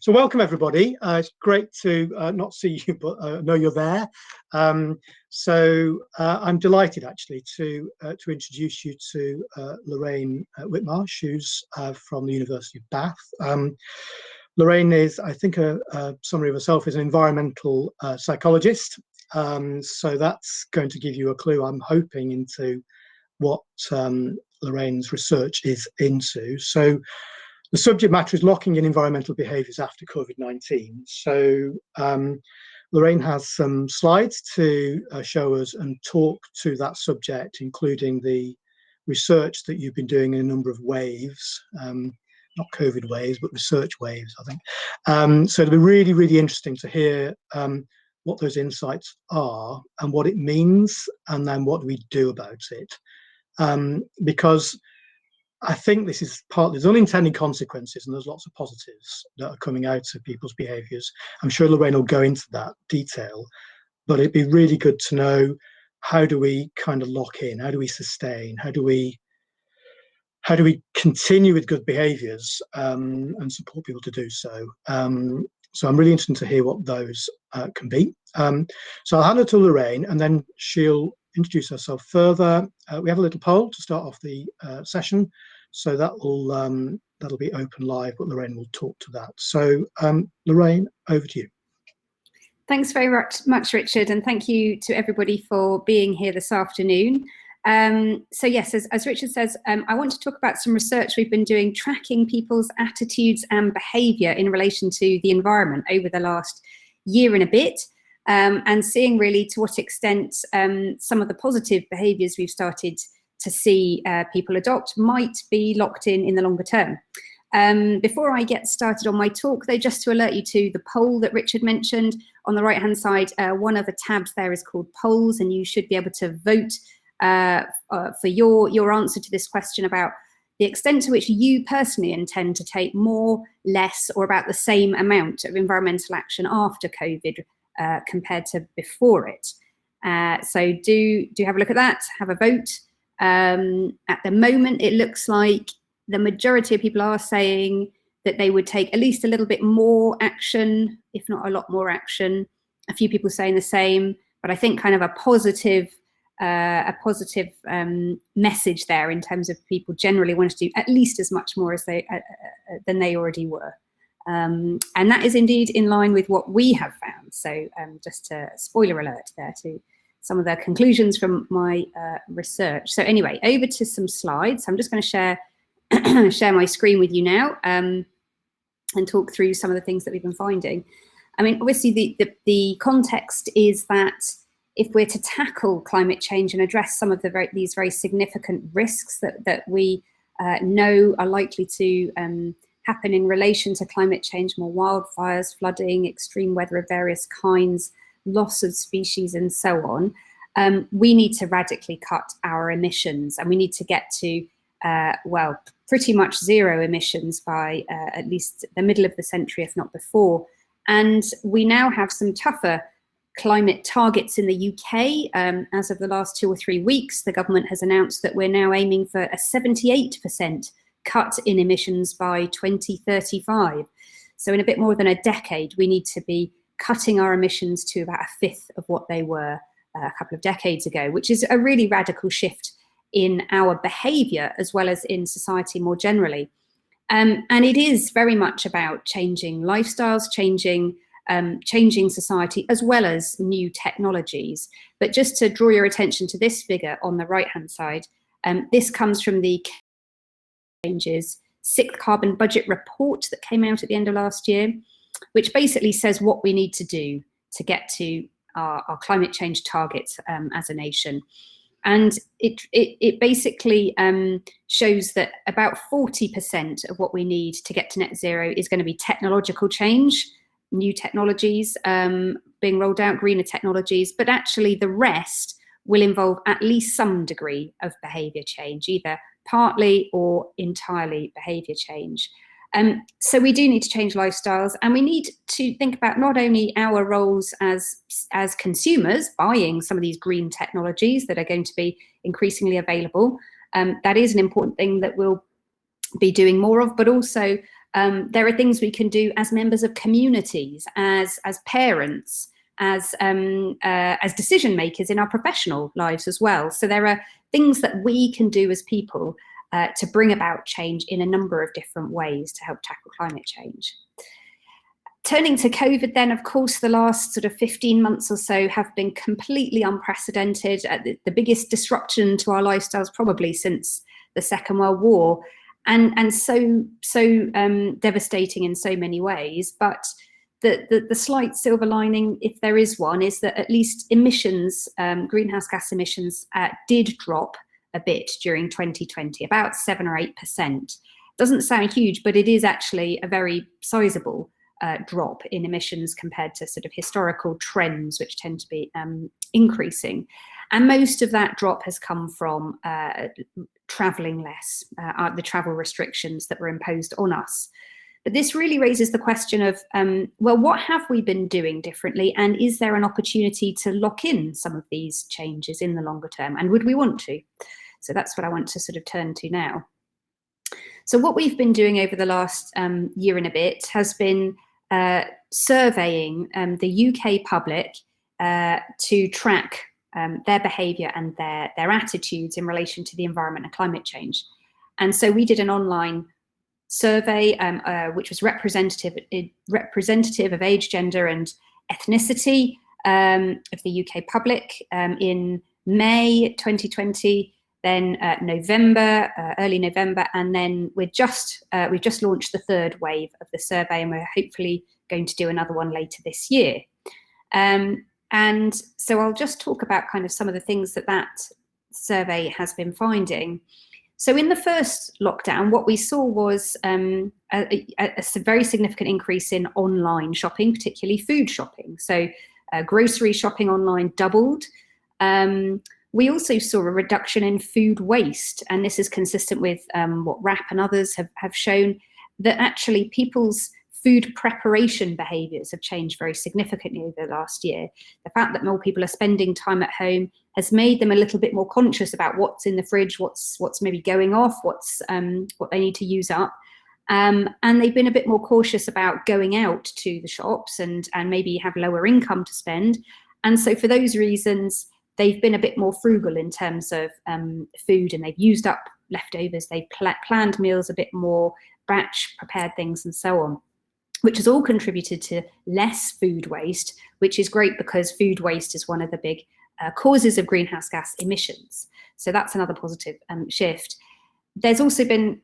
So welcome everybody. It's great to not see you, but know you're there. I'm delighted actually to introduce you to Lorraine Whitmarsh, who's from the University of Bath. Lorraine is, I think, a summary of herself, is an environmental psychologist. So that's going to give you a clue, I'm hoping, into what Lorraine's research is into. So the subject matter is locking in environmental behaviours after Covid-19. So Lorraine has some slides to show us and talk to that subject, including the research that you've been doing in a number of waves, not COVID waves, but research waves, I think. So it'll be really, really interesting to hear what those insights are and what it means, and then what do we do about it. Because I think this is partly, there's unintended consequences and there's lots of positives that are coming out of people's behaviours. I'm sure Lorraine will go into that detail, but it'd be really good to know, how do we kind of lock in? How do we sustain? How do we continue with good behaviours and support people to do so? So I'm really interested to hear what those can be. So I'll hand it to Lorraine and then she'll introduce herself further. We have a little poll to start off the session, so that'll be open live, but Lorraine will talk to that. So Lorraine, over to you. Thanks very much, Richard, and thank you to everybody for being here this afternoon. So yes, as Richard says, I want to talk about some research we've been doing tracking people's attitudes and behaviour in relation to the environment over the last year and a bit. And seeing really to what extent some of the positive behaviours we've started to see people adopt might be locked in the longer term. Before I get started on my talk, though, just to alert you to the poll that Richard mentioned on the right-hand side, one of the tabs there is called polls, and you should be able to vote for your answer to this question about the extent to which you personally intend to take more, less, or about the same amount of environmental action after COVID compared to before it. So do have a look at that, have a vote. At the moment, it looks like the majority of people are saying that they would take at least a little bit more action, if not a lot more action. A few people saying the same, but I think kind of a positive message there in terms of people generally want to do at least as much more as than they already were. And that is indeed in line with what we have found. So just a spoiler alert there to some of the conclusions from my research. So anyway, over to some slides. I'm just going to share my screen with you now and talk through some of the things that we've been finding. I mean, obviously the context is that if we're to tackle climate change and address some of these very significant risks that we know are likely to happen in relation to climate change, more wildfires, flooding, extreme weather of various kinds, loss of species, and so on, we need to radically cut our emissions, and we need to get to, well, pretty much zero emissions by at least the middle of the century, if not before. And we now have some tougher climate targets in the UK. As of the last 2 or 3 weeks, the government has announced that we're now aiming for a 78% cut in emissions by 2035. So in a bit more than a decade, we need to be cutting our emissions to about a fifth of what they were a couple of decades ago, which is a really radical shift in our behaviour as well as in society more generally. And it is very much about changing lifestyles, changing society, as well as new technologies. But just to draw your attention to this figure on the right-hand side, this comes from the Changes 6th Carbon Budget Report that came out at the end of last year, which basically says what we need to do to get to our climate change targets as a nation. And it basically shows that about 40% of what we need to get to net zero is going to be technological change, new technologies being rolled out, greener technologies, but actually the rest will involve at least some degree of behaviour change, either partly or entirely behaviour change. So we do need to change lifestyles, and we need to think about not only our roles as consumers buying some of these green technologies that are going to be increasingly available. That is an important thing that we'll be doing more of, but also There are things we can do as members of communities, as parents, as decision makers in our professional lives as well. So there are things that we can do as people to bring about change in a number of different ways to help tackle climate change. Turning to COVID then, of course, the last sort of 15 months or so have been completely unprecedented, the biggest disruption to our lifestyles probably since the Second World War, and so devastating in so many ways. But the slight silver lining, if there is one, is that at least emissions, greenhouse gas emissions, did drop a bit during 2020, about 7 or 8%. Doesn't sound huge, but it is actually a very sizable drop in emissions compared to sort of historical trends, which tend to be increasing. And most of that drop has come from travelling less, the travel restrictions that were imposed on us. But this really raises the question of, well, what have we been doing differently? And is there an opportunity to lock in some of these changes in the longer term? And would we want to? So that's what I want to sort of turn to now. So what we've been doing over the last year and a bit has been surveying the UK public to track their behaviour and their attitudes in relation to the environment and climate change. And so we did an online survey which was representative of age, gender and ethnicity of the UK public in May 2020, then November, early November, and then we've just launched the third wave of the survey, and we're hopefully going to do another one later this year. And so I'll just talk about kind of some of the things that survey has been finding. So in the first lockdown, what we saw was a very significant increase in online shopping, particularly food shopping. So grocery shopping online doubled. We also saw a reduction in food waste, and this is consistent with what RAP and others have shown, that actually people's food preparation behaviours have changed very significantly over the last year. The fact that more people are spending time at home has made them a little bit more conscious about what's in the fridge, what's maybe going off, what they need to use up. And they've been a bit more cautious about going out to the shops and maybe have lower income to spend. And so for those reasons, they've been a bit more frugal in terms of food, and they've used up leftovers, they've planned meals a bit more, batch prepared things and so on, which has all contributed to less food waste, which is great because food waste is one of the big causes of greenhouse gas emissions. So that's another positive shift. There's also been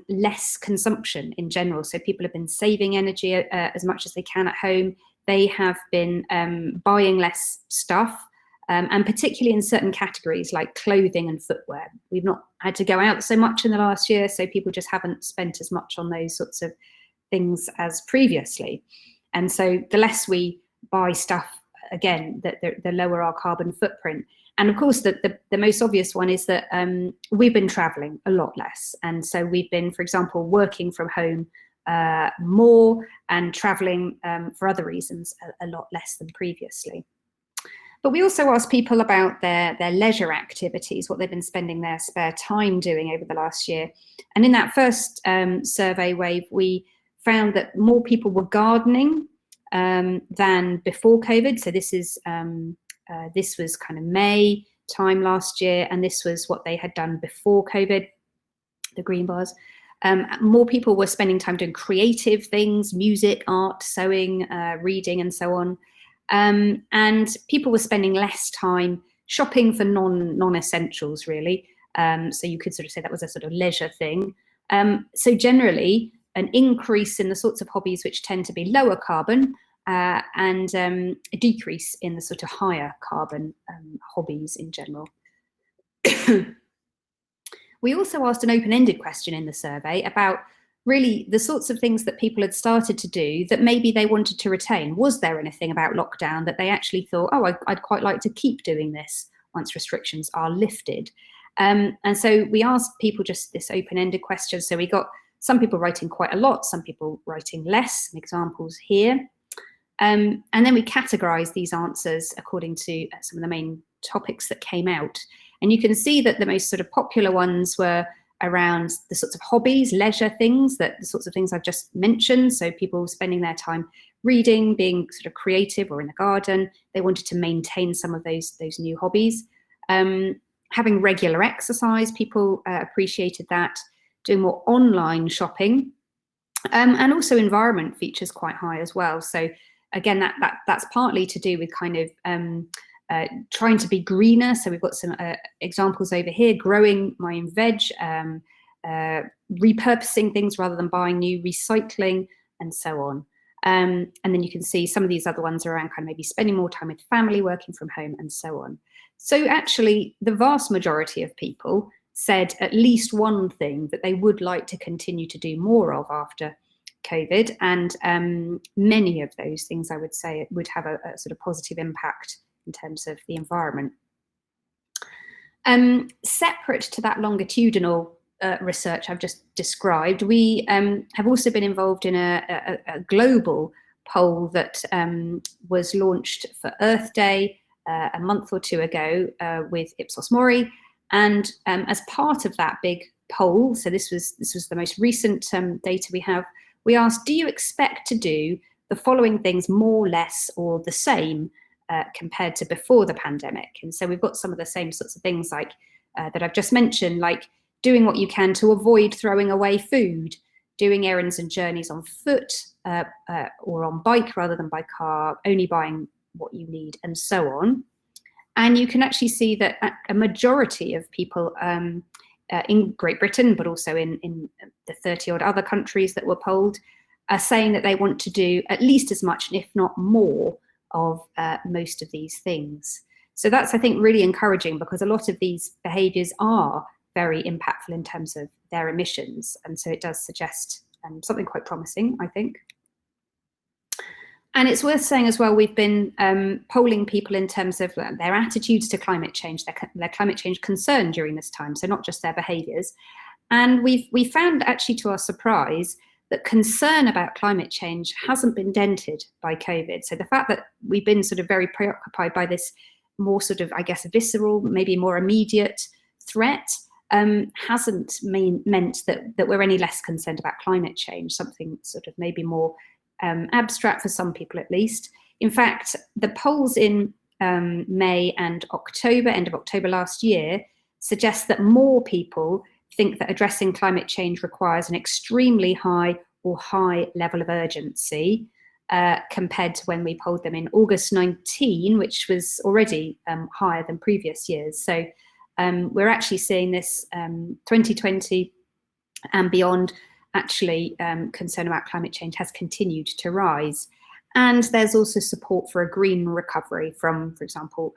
less consumption in general. So people have been saving energy as much as they can at home. They have been buying less stuff, and particularly in certain categories like clothing and footwear. We've not had to go out so much in the last year, so people just haven't spent as much on those sorts of things as previously. And so the less we buy stuff, again, the lower our carbon footprint. And of course, the most obvious one is that we've been traveling a lot less. And so we've been, for example, working from home more and traveling for other reasons a lot less than previously. But we also asked people about their leisure activities, what they've been spending their spare time doing over the last year. And in that first survey wave, we found that more people were gardening than before COVID. So this was kind of May time last year, and this was what they had done before COVID, the green bars. More people were spending time doing creative things, music, art, sewing, reading, and so on. And people were spending less time shopping for non-essentials, really. So you could sort of say that was a sort of leisure thing. So generally, an increase in the sorts of hobbies which tend to be lower carbon, and a decrease in the sort of higher carbon hobbies in general. We also asked an open-ended question in the survey about really the sorts of things that people had started to do that maybe they wanted to retain. Was there anything about lockdown that they actually thought, oh, I'd quite like to keep doing this once restrictions are lifted? And so we asked people just this open-ended question. So we got some people writing quite a lot, some people writing less, some examples here. And then we categorised these answers according to some of the main topics that came out. And you can see that the most sort of popular ones were around the sorts of hobbies, leisure things, the sorts of things I've just mentioned. So people spending their time reading, being sort of creative or in the garden. They wanted to maintain some of those new hobbies. Having regular exercise, people appreciated that. Doing more online shopping, and also environment features quite high as well. So again, that's partly to do with kind of trying to be greener. So we've got some examples over here: growing my own veg, repurposing things rather than buying new, recycling, and so on. And then you can see some of these other ones around kind of maybe spending more time with family, working from home, and so on. So actually, the vast majority of people said at least one thing that they would like to continue to do more of after COVID, and many of those things, I would say, would have a sort of positive impact in terms of the environment. Separate to that longitudinal research I've just described, we have also been involved in a global poll that was launched for Earth Day a month or two ago with Ipsos Mori. And as part of that big poll, so this was the most recent data we have, we asked, do you expect to do the following things more, less, or the same compared to before the pandemic? And so we've got some of the same sorts of things like that I've just mentioned, like doing what you can to avoid throwing away food, doing errands and journeys on foot or on bike rather than by car, only buying what you need, and so on. And you can actually see that a majority of people in Great Britain, but also in the 30 odd other countries that were polled, are saying that they want to do at least as much, if not more, of most of these things. So that's, I think, really encouraging, because a lot of these behaviours are very impactful in terms of their emissions. And so it does suggest something quite promising, I think. And it's worth saying as well, we've been polling people in terms of their attitudes to climate change, their climate change concern during this time, so not just their behaviours. And we found, actually to our surprise, that concern about climate change hasn't been dented by COVID. So the fact that we've been sort of very preoccupied by this more sort of, I guess, visceral, maybe more immediate threat hasn't meant that we're any less concerned about climate change, something sort of maybe more abstract for some people at least. In fact, the polls in May and October, end of October last year, suggest that more people think that addressing climate change requires an extremely high or high level of urgency compared to when we polled them in August 19, which was already higher than previous years. So we're actually seeing this 2020 and beyond, actually concern about climate change has continued to rise. And there's also support for a green recovery from, for example,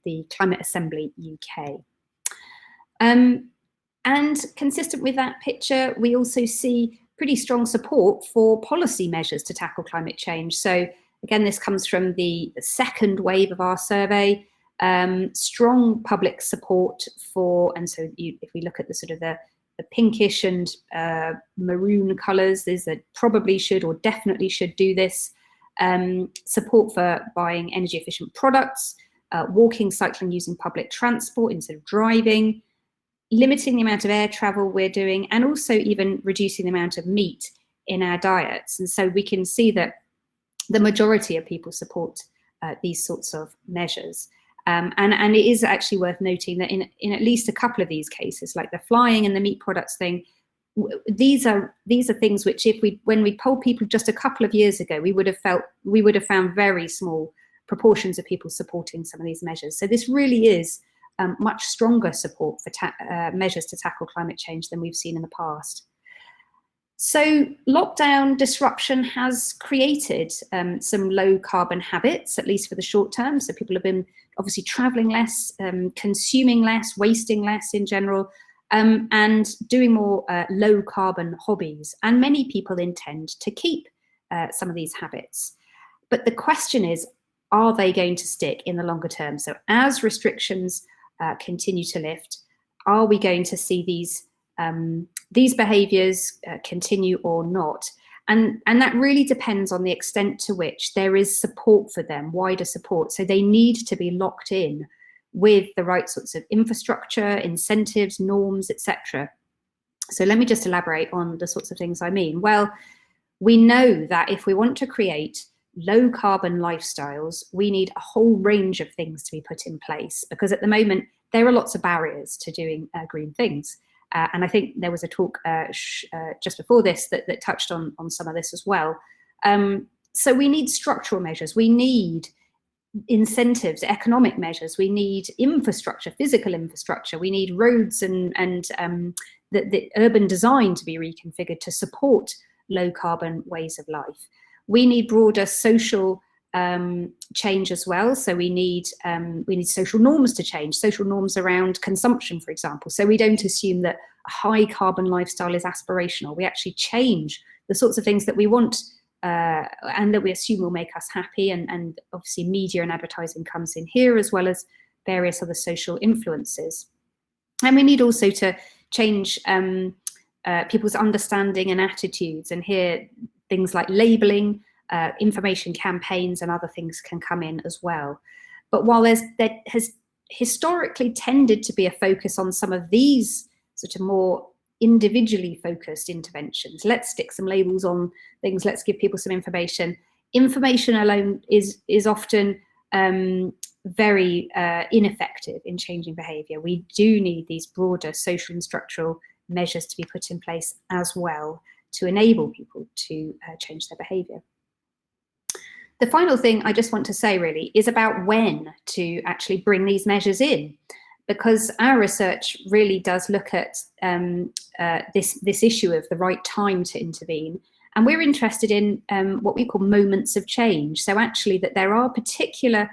the Climate Assembly UK. And consistent with that picture, we also see pretty strong support for policy measures to tackle climate change. So again, this comes from the second wave of our survey, strong public support for, and so if we look at the sort of the pinkish and maroon colours, there's that probably should or definitely should do this. Support for buying energy efficient products, walking, cycling, using public transport instead of driving, limiting the amount of air travel we're doing, and also even reducing the amount of meat in our diets. And so we can see that the majority of people support these sorts of measures. And it is actually worth noting that in at least a couple of these cases, like the flying and the meat products thing, these are things which, when we polled people just a couple of years ago, we would have found very small proportions of people supporting some of these measures. So this really is much stronger support for measures to tackle climate change than we've seen in the past. So lockdown disruption has created some low carbon habits, at least for the short term. So people have been obviously traveling less, consuming less, wasting less in general, and doing more low carbon hobbies. And many people intend to keep some of these habits. But the question is, are they going to stick in the longer term? So as restrictions continue to lift, are we going to see these behaviours continue or not? And that really depends on the extent to which there is support for them, wider support. So they need to be locked in with the right sorts of infrastructure, incentives, norms, etc. So let me just elaborate on the sorts of things I mean. Well, we know that if we want to create low carbon lifestyles, we need a whole range of things to be put in place, because at the moment there are lots of barriers to doing green things. And I think there was a talk just before this that touched on some of this as well. So we need structural measures, we need incentives, economic measures, we need infrastructure, physical infrastructure, we need roads and the urban design to be reconfigured to support low carbon ways of life. We need broader social change as well. So we need social norms to change, social norms around consumption, for example. So we don't assume that a high carbon lifestyle is aspirational. We actually change the sorts of things that we want and that we assume will make us happy. And obviously media and advertising comes in here, as well as various other social influences. And we need also to change people's understanding and attitudes. And here things like labelling, information campaigns and other things can come in as well. But while there has historically tended to be a focus on some of these sort of more individually focused interventions, let's stick some labels on things, let's give people some information. Information alone is often very ineffective in changing behaviour. We do need these broader social and structural measures to be put in place as well to enable people to change their behaviour. The final thing I just want to say really is about when to actually bring these measures in, because our research really does look at this issue of the right time to intervene. And we're interested in what we call moments of change. So actually that there are particular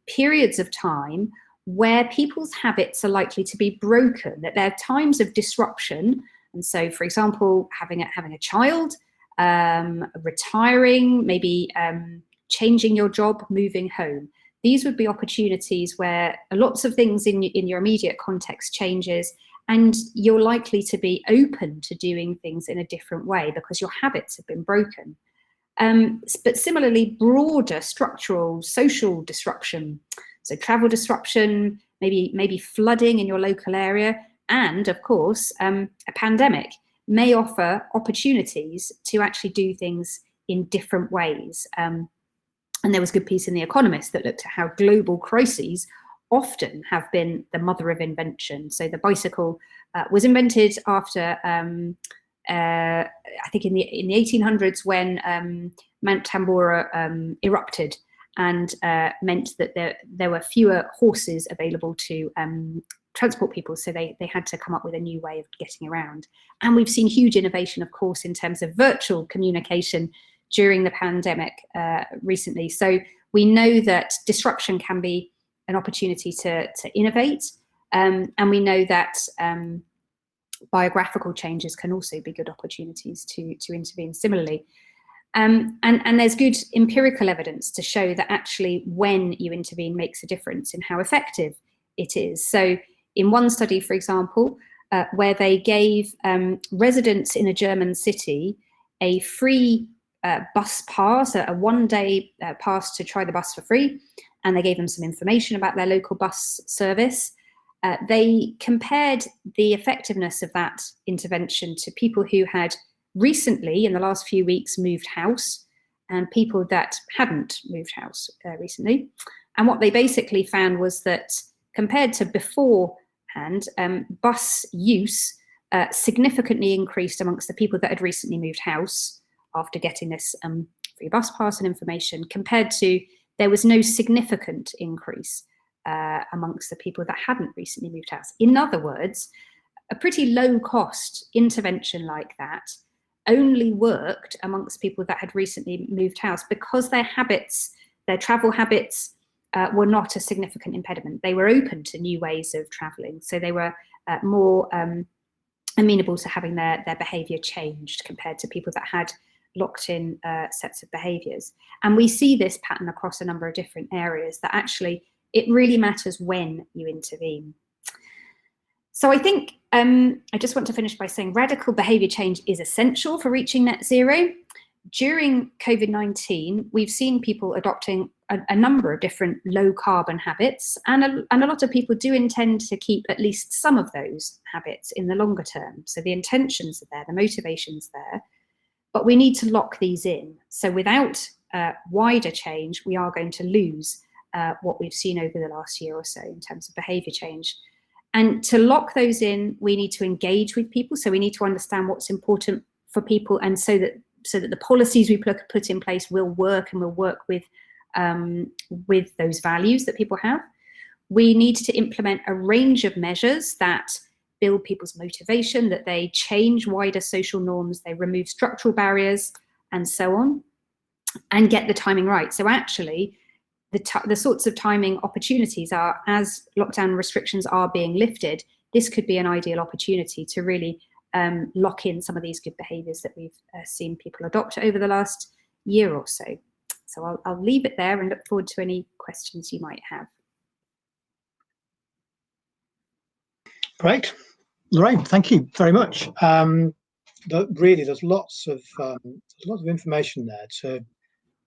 periods of time where people's habits are likely to be broken, that there are times of disruption. And so, for example, having a child, retiring, maybe changing your job, moving home. These would be opportunities where lots of things in your immediate context changes, and you're likely to be open to doing things in a different way because your habits have been broken. But similarly, broader structural social disruption, so travel disruption, maybe flooding in your local area, and of course, a pandemic may offer opportunities to actually do things in different ways. And there was a good piece in The Economist that looked at how global crises often have been the mother of invention. So the bicycle was invented after, I think in the 1800s, when Mount Tambora erupted and meant that there were fewer horses available to transport people, so they had to come up with a new way of getting around. And we've seen huge innovation, of course, in terms of virtual communication during the pandemic recently. So we know that disruption can be an opportunity to innovate, and we know that biographical changes can also be good opportunities to intervene similarly. And there's good empirical evidence to show that actually when you intervene makes a difference in how effective it is. So in one study, for example, where they gave residents in a German city a free bus pass, a one-day pass to try the bus for free, and they gave them some information about their local bus service. They compared the effectiveness of that intervention to people who had recently, in the last few weeks, moved house, and people that hadn't moved house recently. And what they basically found was that compared to beforehand, bus use significantly increased amongst the people that had recently moved house after getting this free bus pass and information, compared to there was no significant increase amongst the people that hadn't recently moved house. In other words, a pretty low cost intervention like that only worked amongst people that had recently moved house because their habits, their travel habits, were not a significant impediment. They were open to new ways of travelling, so they were more amenable to having their behaviour changed compared to people that had locked in sets of behaviours. And we see this pattern across a number of different areas, that actually it really matters when you intervene. So I think I just want to finish by saying radical behaviour change is essential for reaching net zero. During COVID-19, we've seen people adopting a number of different low carbon habits, and a lot of people do intend to keep at least some of those habits in the longer term. So the intentions are there, the motivation's there, but we need to lock these in. So without wider change, we are going to lose what we've seen over the last year or so in terms of behaviour change. And to lock those in, we need to engage with people. So we need to understand what's important for people, and so that the policies we put in place will work, and will work with those values that people have. We need to implement a range of measures that build people's motivation, that they change wider social norms, they remove structural barriers, and so on, and get the timing right. So actually, the sorts of timing opportunities are, as lockdown restrictions are being lifted, this could be an ideal opportunity to really lock in some of these good behaviours that we've seen people adopt over the last year or so. So I'll leave it there and look forward to any questions you might have. Great. Lorraine, thank you very much. Really, there's lots of information there to,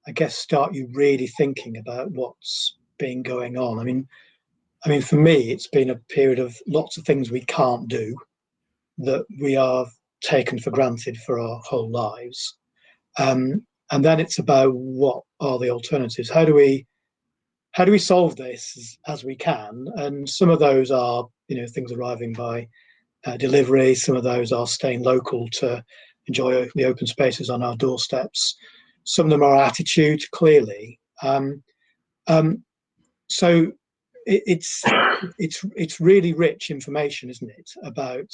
I guess, start you really thinking about what's been going on. I mean, for me, it's been a period of lots of things we can't do that we are taken for granted for our whole lives. And then it's about what are the alternatives? How do we solve this as we can? And some of those are, things arriving by delivery. Some of those are staying local to enjoy the open spaces on our doorsteps. Some of them are attitude, clearly. So it's really rich information, isn't it, about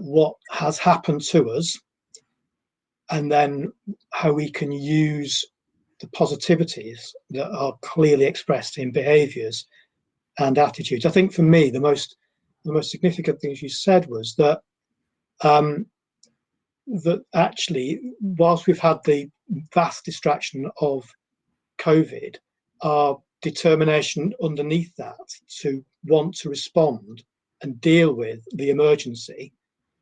what has happened to us, and then how we can use the positivities that are clearly expressed in behaviours and attitudes. I think for me, the most significant things you said was that that actually, whilst we've had the vast distraction of COVID, our determination underneath that to want to respond and deal with the emergency,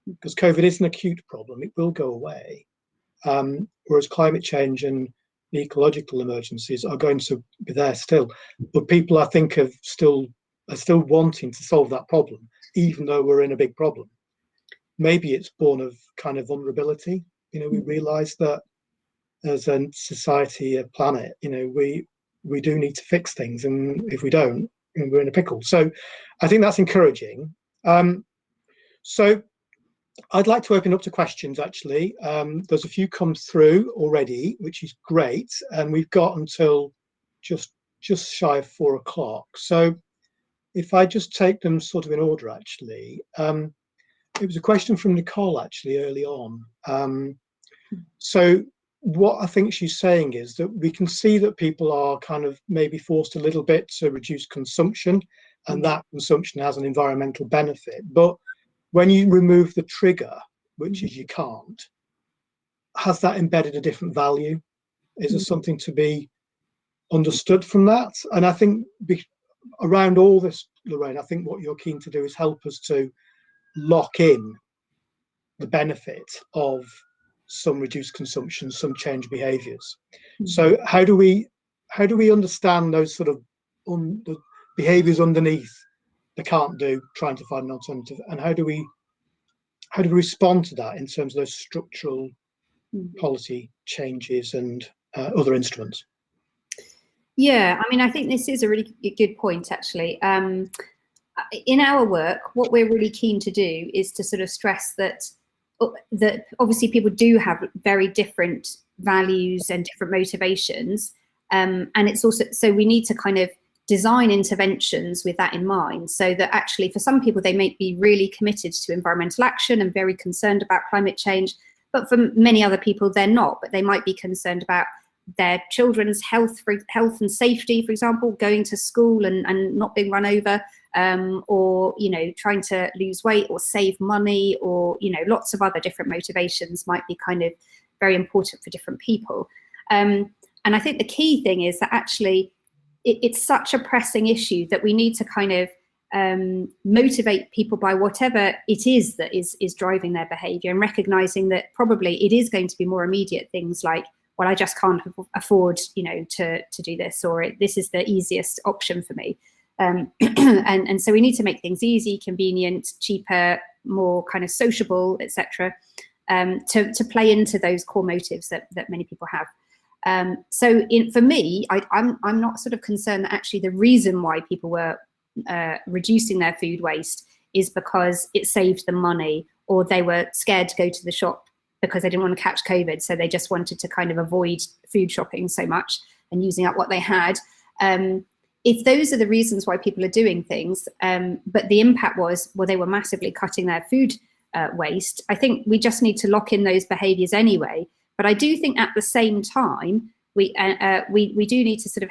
because COVID is an acute problem, it will go away. Whereas climate change and the ecological emergencies are going to be there still. But people, I think, are still wanting to solve that problem, even though we're in a big problem. Maybe it's born of kind of vulnerability. We realise that as a society, a planet, we do need to fix things, and if we don't, we're in a pickle. So I think that's encouraging. So I'd like to open up to questions, actually. There's a few come through already, which is great, and we've got until just shy of 4 o'clock. So if I just take them sort of in order, actually. It was a question from Nicole, actually, early on. So what I think she's saying is that we can see that people are kind of maybe forced a little bit to reduce consumption, and that consumption has an environmental benefit. But when you remove the trigger, which is you can't, has that embedded a different value? Is there something to be understood from that? And I think around all this, Lorraine, I think what you're keen to do is help us to lock in the benefit of some reduced consumption, some change behaviours. So how do we understand those sort of the behaviours underneath the can't do, trying to find an alternative, and how do we respond to that in terms of those structural policy changes and other instruments? Yeah, I mean, I think this is a really good point, actually. In our work, what we're really keen to do is to sort of stress that obviously people do have very different values and different motivations, and it's also, so we need to kind of design interventions with that in mind, so that actually for some people they may be really committed to environmental action and very concerned about climate change, but for many other people they're not, but they might be concerned about their children's health and safety, for example, going to school and not being run over, or trying to lose weight or save money, or lots of other different motivations might be kind of very important for different people. And I think the key thing is that actually it's such a pressing issue that we need to kind of motivate people by whatever it is that is driving their behaviour, and recognising that probably it is going to be more immediate things like well, I just can't afford, to do this, or this is the easiest option for me. And so we need to make things easy, convenient, cheaper, more kind of sociable, etc., to play into those core motives that many people have. For me, I'm not sort of concerned that actually the reason why people were reducing their food waste is because it saved them money, or they were scared to go to the shop because they didn't want to catch COVID, so they just wanted to kind of avoid food shopping so much and using up what they had. If those are the reasons why people are doing things, but the impact was, well, they were massively cutting their food waste, I think we just need to lock in those behaviours anyway. But I do think at the same time, we do need to sort of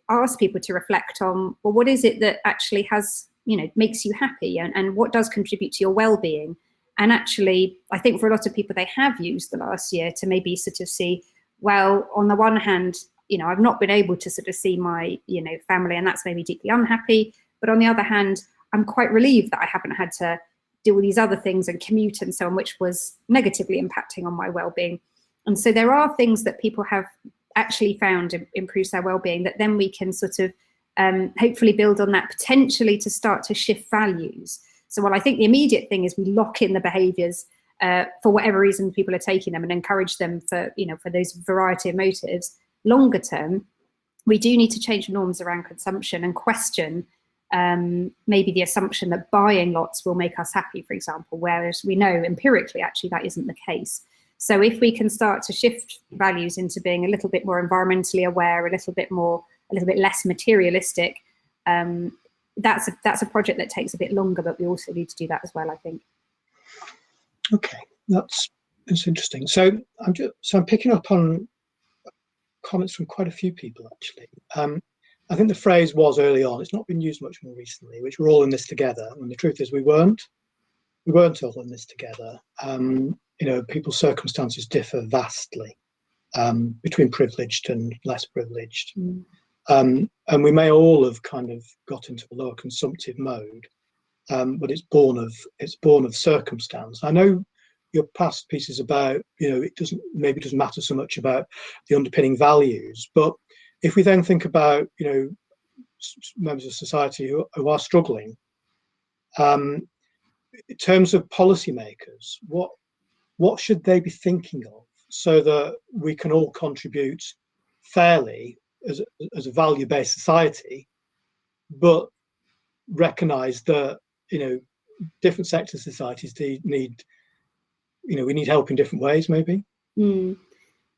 ask people to reflect on, well, what is it that actually has, makes you happy, and what does contribute to your well-being? And actually, I think for a lot of people, they have used the last year to maybe sort of see, well, on the one hand, I've not been able to sort of see my, family, and that's made me deeply unhappy. But on the other hand, I'm quite relieved that I haven't had to deal with these other things and commute and so on, which was negatively impacting on my well-being. And so there are things that people have actually found improves their well-being, that then we can sort of hopefully build on that, potentially to start to shift values. So while I think the immediate thing is we lock in the behaviours for whatever reason people are taking them, and encourage them for those variety of motives, longer term, we do need to change norms around consumption and question maybe the assumption that buying lots will make us happy, for example, whereas we know empirically actually that isn't the case. So if we can start to shift values into being a little bit more environmentally aware, a little bit less materialistic, that's a project that takes a bit longer, but we also need to do that as well, I think. Okay, that's interesting. So I'm picking up on comments from quite a few people, actually. I think the phrase was early on, it's not been used much more recently, which we're all in this together. And the truth is we weren't all in this together. People's circumstances differ vastly between privileged and less privileged. And we may all have kind of got into a lower consumptive mode, but it's born of circumstance. I know your past pieces about, it doesn't matter so much about the underpinning values, but if we then think about, members of society who are struggling, in terms of policymakers, what should they be thinking of so that we can all contribute fairly as a value-based society, but recognise that different sectors of societies need we need help in different ways, maybe.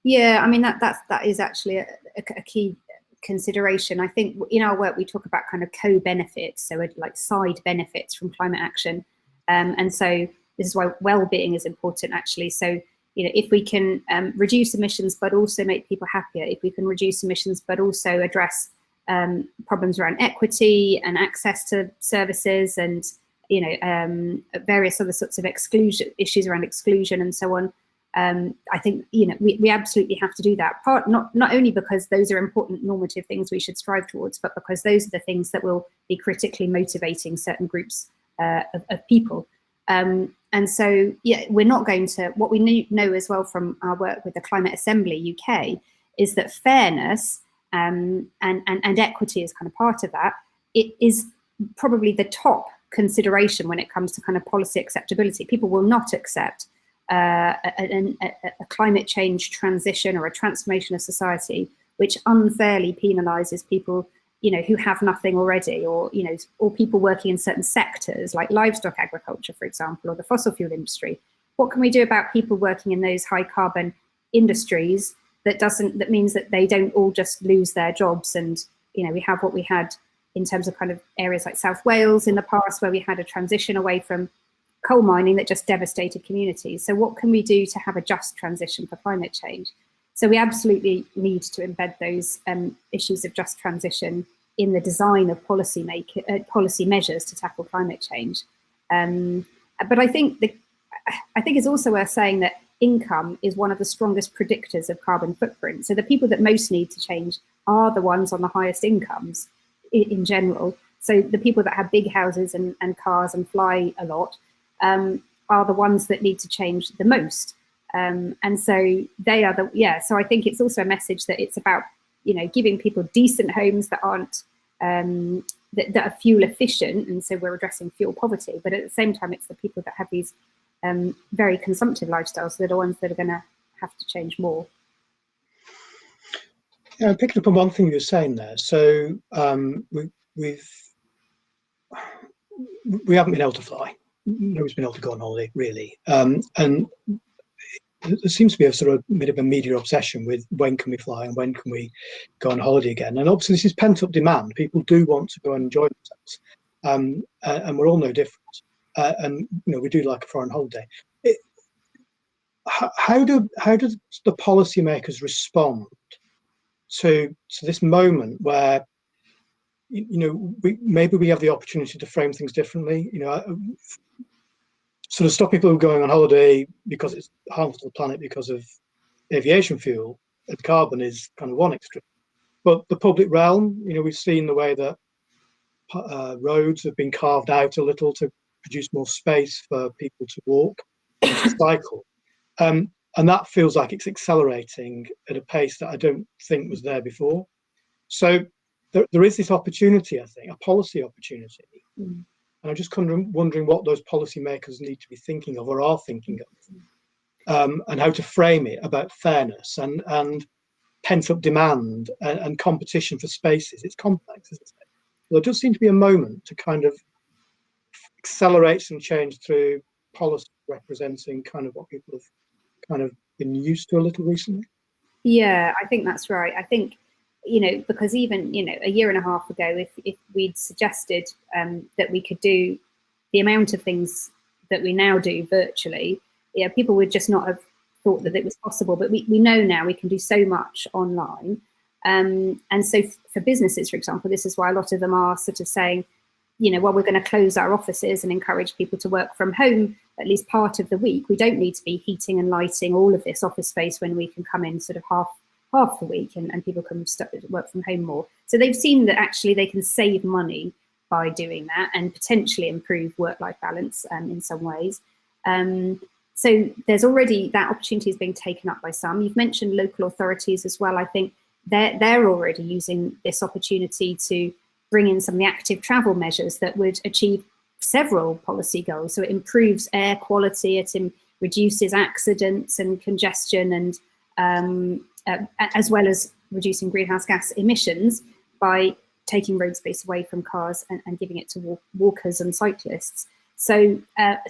Yeah, I mean that is actually a key consideration. I think in our work we talk about kind of co-benefits, so like side benefits from climate action, and so this is why well-being is important, actually. So if we can reduce emissions but also make people happier, if we can reduce emissions but also address problems around equity and access to services, and various other sorts of issues around exclusion and so on, I think we absolutely have to do that. Not only because those are important normative things we should strive towards, but because those are the things that will be critically motivating certain groups of people. And so, we're not going to. What we know as well from our work with the Climate Assembly UK is that fairness and equity is kind of part of that. It is probably the top consideration when it comes to kind of policy acceptability. People will not accept a climate change transition or a transformation of society which unfairly penalises people who have nothing already, or or people working in certain sectors like livestock agriculture, for example, or the fossil fuel industry. What can we do about people working in those high carbon industries that means that they don't all just lose their jobs? And we have what we had in terms of kind of areas like South Wales in the past, where we had a transition away from coal mining that just devastated communities. So what can we do to have a just transition for climate change? So we absolutely need to embed those issues of just transition in the design of policy measures to tackle climate change. But I think it's also worth saying that income is one of the strongest predictors of carbon footprint. So the people that most need to change are the ones on the highest incomes in general. So the people that have big houses and cars and fly a lot are the ones that need to change the most. And so they are so I think it's also a message that it's about, giving people decent homes that aren't, that are fuel efficient. And so we're addressing fuel poverty, but at the same time, it's the people that have these very consumptive lifestyles that are the ones that are going to have to change more. Yeah, picking up on one thing you're saying there. So we haven't been able to fly. Nobody's been able to go on holiday, really. And there seems to be a sort of bit of a media obsession with when can we fly and when can we go on holiday again. And obviously this is pent-up demand. People do want to go and enjoy themselves. And we're all no different. And we do like a foreign holiday. How do the policymakers respond to this moment where maybe we have the opportunity to frame things differently, sort of stop people going on holiday because it's harmful to the planet because of aviation fuel and carbon is kind of one extreme. But the public realm, we've seen the way that roads have been carved out a little to produce more space for people to walk and to cycle. And that feels like it's accelerating at a pace that I don't think was there before. So there is this opportunity, I think, a policy opportunity. And I'm just wondering what those policymakers need to be thinking of or are thinking of, and how to frame it about fairness and pent-up demand and competition for spaces. It's complex, isn't it? Well, there does seem to be a moment to kind of accelerate some change through policy representing kind of what people have kind of been used to a little recently. Yeah, I think that's right. I think, because even, a year and a half ago, if we'd suggested that we could do the amount of things that we now do virtually, people would just not have thought that it was possible. But we know now we can do so much online. And so for businesses, for example, this is why a lot of them are sort of saying, we're going to close our offices and encourage people to work from home at least part of the week. We don't need to be heating and lighting all of this office space when we can come in sort of half the week and people can work from home more. So they've seen that actually they can save money by doing that and potentially improve work-life balance in some ways. So there's already that opportunity is being taken up by some. You've mentioned local authorities as well. I think they're already using this opportunity to bring in some of the active travel measures that would achieve several policy goals. So it improves air quality, it reduces accidents and congestion, and as well as reducing greenhouse gas emissions by taking road space away from cars and giving it to walkers and cyclists. So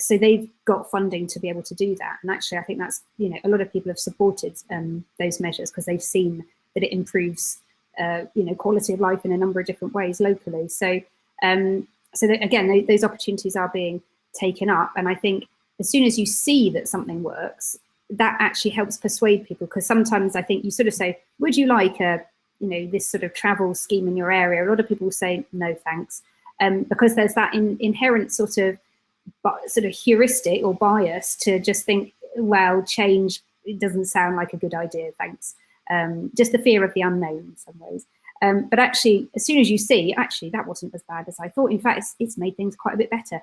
they've got funding to be able to do that. And actually, I think that's, a lot of people have supported those measures because they've seen that it improves quality of life in a number of different ways locally. So that, again, those opportunities are being taken up. And I think as soon as you see that something works, that actually helps persuade people, because sometimes I think you sort of say, would you like this sort of travel scheme in your area? A lot of people will say, no, thanks. Because there's that inherent sort of heuristic or bias to just think, well, change, it doesn't sound like a good idea, thanks. Just the fear of the unknown in some ways. But actually, as soon as you see, actually, that wasn't as bad as I thought. In fact, it's made things quite a bit better.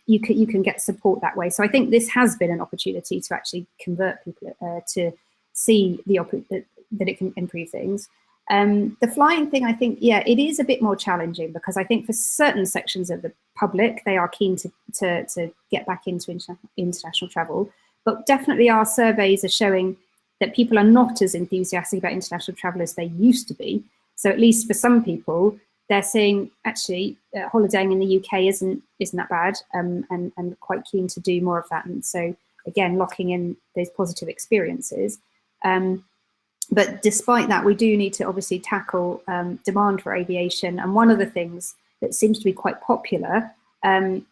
You can get support that way. So I think this has been an opportunity to actually convert people to see that it can improve things. The flying thing, I think, yeah, it is a bit more challenging, because I think for certain sections of the public, they are keen to get back into international travel. But definitely our surveys are showing that people are not as enthusiastic about international travel as they used to be. So at least for some people, they're saying, actually, holidaying in the UK isn't that bad, and quite keen to do more of that. And so, again, locking in those positive experiences. But despite that, we do need to obviously tackle demand for aviation. And one of the things that seems to be quite popular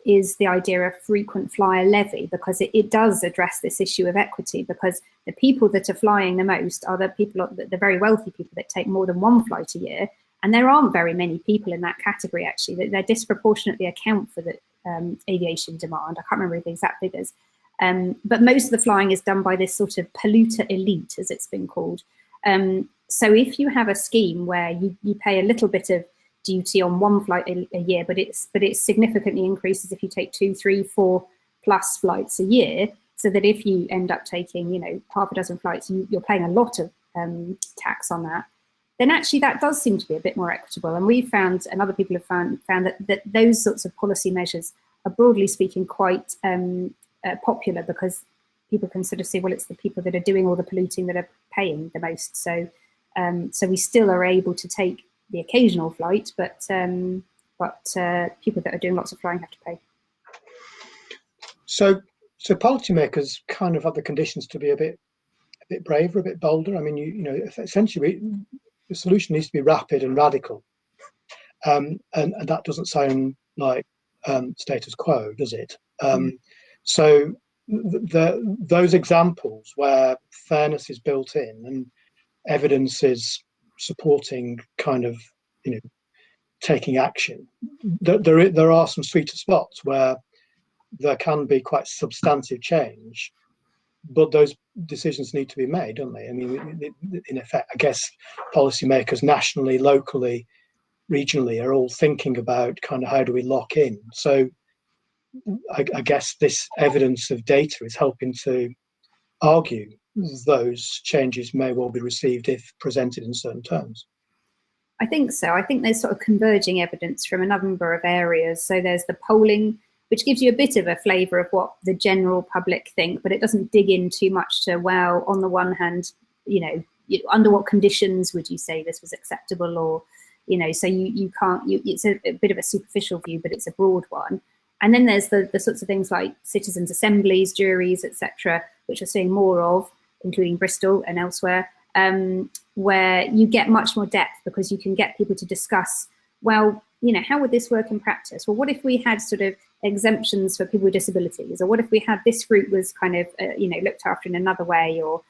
is the idea of frequent flyer levy, because it does address this issue of equity, because the people that are flying the most are the very wealthy people that take more than one flight a year. And there aren't very many people in that category, actually, that they disproportionately account for the aviation demand. I can't remember the exact figures. But most of the flying is done by this sort of polluter elite, as it's been called. So if you have a scheme where you pay a little bit of duty on one flight a year, but it significantly increases if you take 2, 3, 4 plus flights a year, so that if you end up taking, you know, half a dozen flights, you're paying a lot of tax on that, then actually that does seem to be a bit more equitable. And we've found, and other people have found that those sorts of policy measures are, broadly speaking, quite popular, because people can sort of say, well, it's the people that are doing all the polluting that are paying the most. So so we still are able to take the occasional flight, but people that are doing lots of flying have to pay. So policymakers kind of have the conditions to be a bit braver, a bit bolder. I mean, you know, essentially the solution needs to be rapid and radical, and that doesn't sound like status quo, does it? So those examples where fairness is built in and evidence is supporting kind of, you know, taking action, there are some sweeter spots where there can be quite substantive change, but those decisions need to be made, don't they? I mean, in effect, I guess policymakers nationally, locally, regionally are all thinking about kind of how do we lock in. So I guess this evidence of data is helping to argue those changes may well be received if presented in certain terms. I think so. I think there's sort of converging evidence from a number of areas. So there's the polling, which gives you a bit of a flavour of what the general public think, but it doesn't dig in too much to, well, on the one hand, you know, under what conditions would you say this was acceptable, or, you know, so you can't, it's a bit of a superficial view, but it's a broad one. And then there's the sorts of things like citizens' assemblies, juries, etc., which we're seeing more of, including Bristol and elsewhere, where you get much more depth, because you can get people to discuss, well, you know, how would this work in practice? Well, what if we had sort of exemptions for people with disabilities? Or what if we had this group was kind of, you know, looked after in another way? Or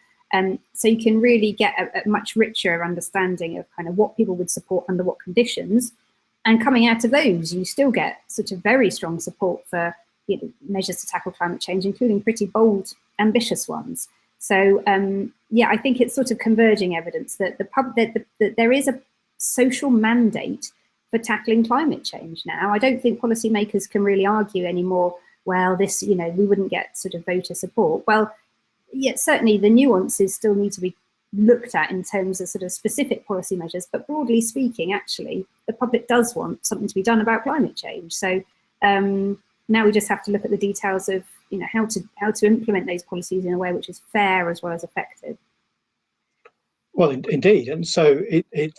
so you can really get a much richer understanding of kind of what people would support under what conditions. And coming out of those, you still get sort of very strong support for, you know, measures to tackle climate change, including pretty bold, ambitious ones. So yeah, I think it's sort of converging evidence that that there is a social mandate for tackling climate change now. I don't think policymakers can really argue anymore, well, this, you know, we wouldn't get sort of voter support. Well, yeah, certainly the nuances still need to be looked at in terms of sort of specific policy measures, but broadly speaking, actually, the public does want something to be done about climate change. So now we just have to look at the details of, you know, how to implement those policies in a way which is fair as well as effective. Well, indeed, and so it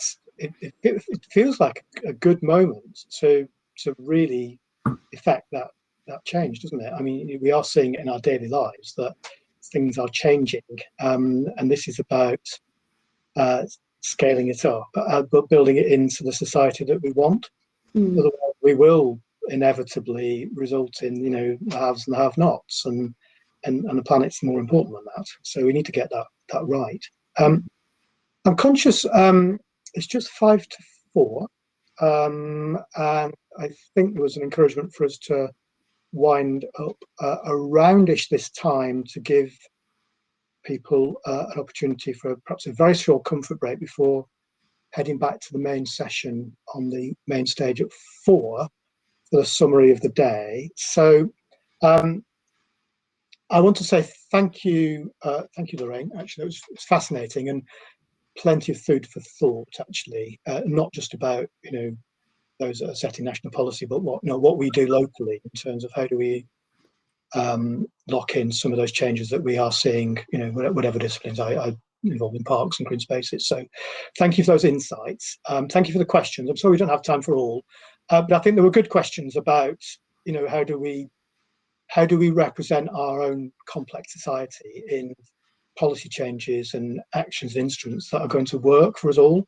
feels like a good moment to really effect that change, doesn't it? I mean, we are seeing it in our daily lives that things are changing, and this is about scaling it up, but building it into the society that we want. Otherwise, we will inevitably result in, you know, the haves and the have-nots, and the planet's more important than that. So we need to get that right. I'm conscious it's just 5 to 4, and I think there was an encouragement for us to wind up aroundish this time to give people an opportunity for perhaps a very short comfort break before heading back to the main session on the main stage at 4 for the summary of the day. So I want to say thank you, Lorraine. Actually, it was fascinating and plenty of food for thought. Actually, not just about, you know, those that are setting national policy, but what we do locally in terms of how do we lock in some of those changes that we are seeing, you know, whatever disciplines I involved in parks and green spaces. So thank you for those insights. Thank you for the questions. I'm sorry we don't have time for all, but I think there were good questions about, you know, how do we represent our own complex society in policy changes and actions and instruments that are going to work for us all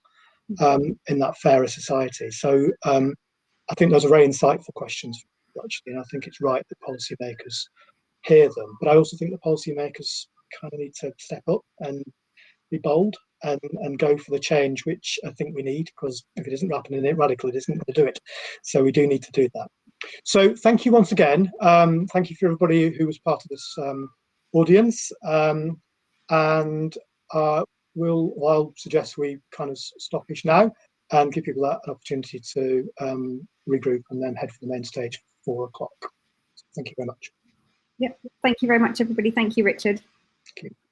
in that fairer society. So I think those are very insightful questions, actually, and I think it's right that policymakers hear them. But I also think that policymakers kind of need to step up and be bold and go for the change, which I think we need, because if it isn't rapid and radical, it isn't going to do it. So we do need to do that. So thank you once again. Thank you for everybody who was part of this audience. And I'll suggest we kind of stoppish now and give people an opportunity to regroup and then head for the main stage at 4 o'clock. Thank you very much. Yep. Thank you very much, everybody. Thank you, Richard. Thank you.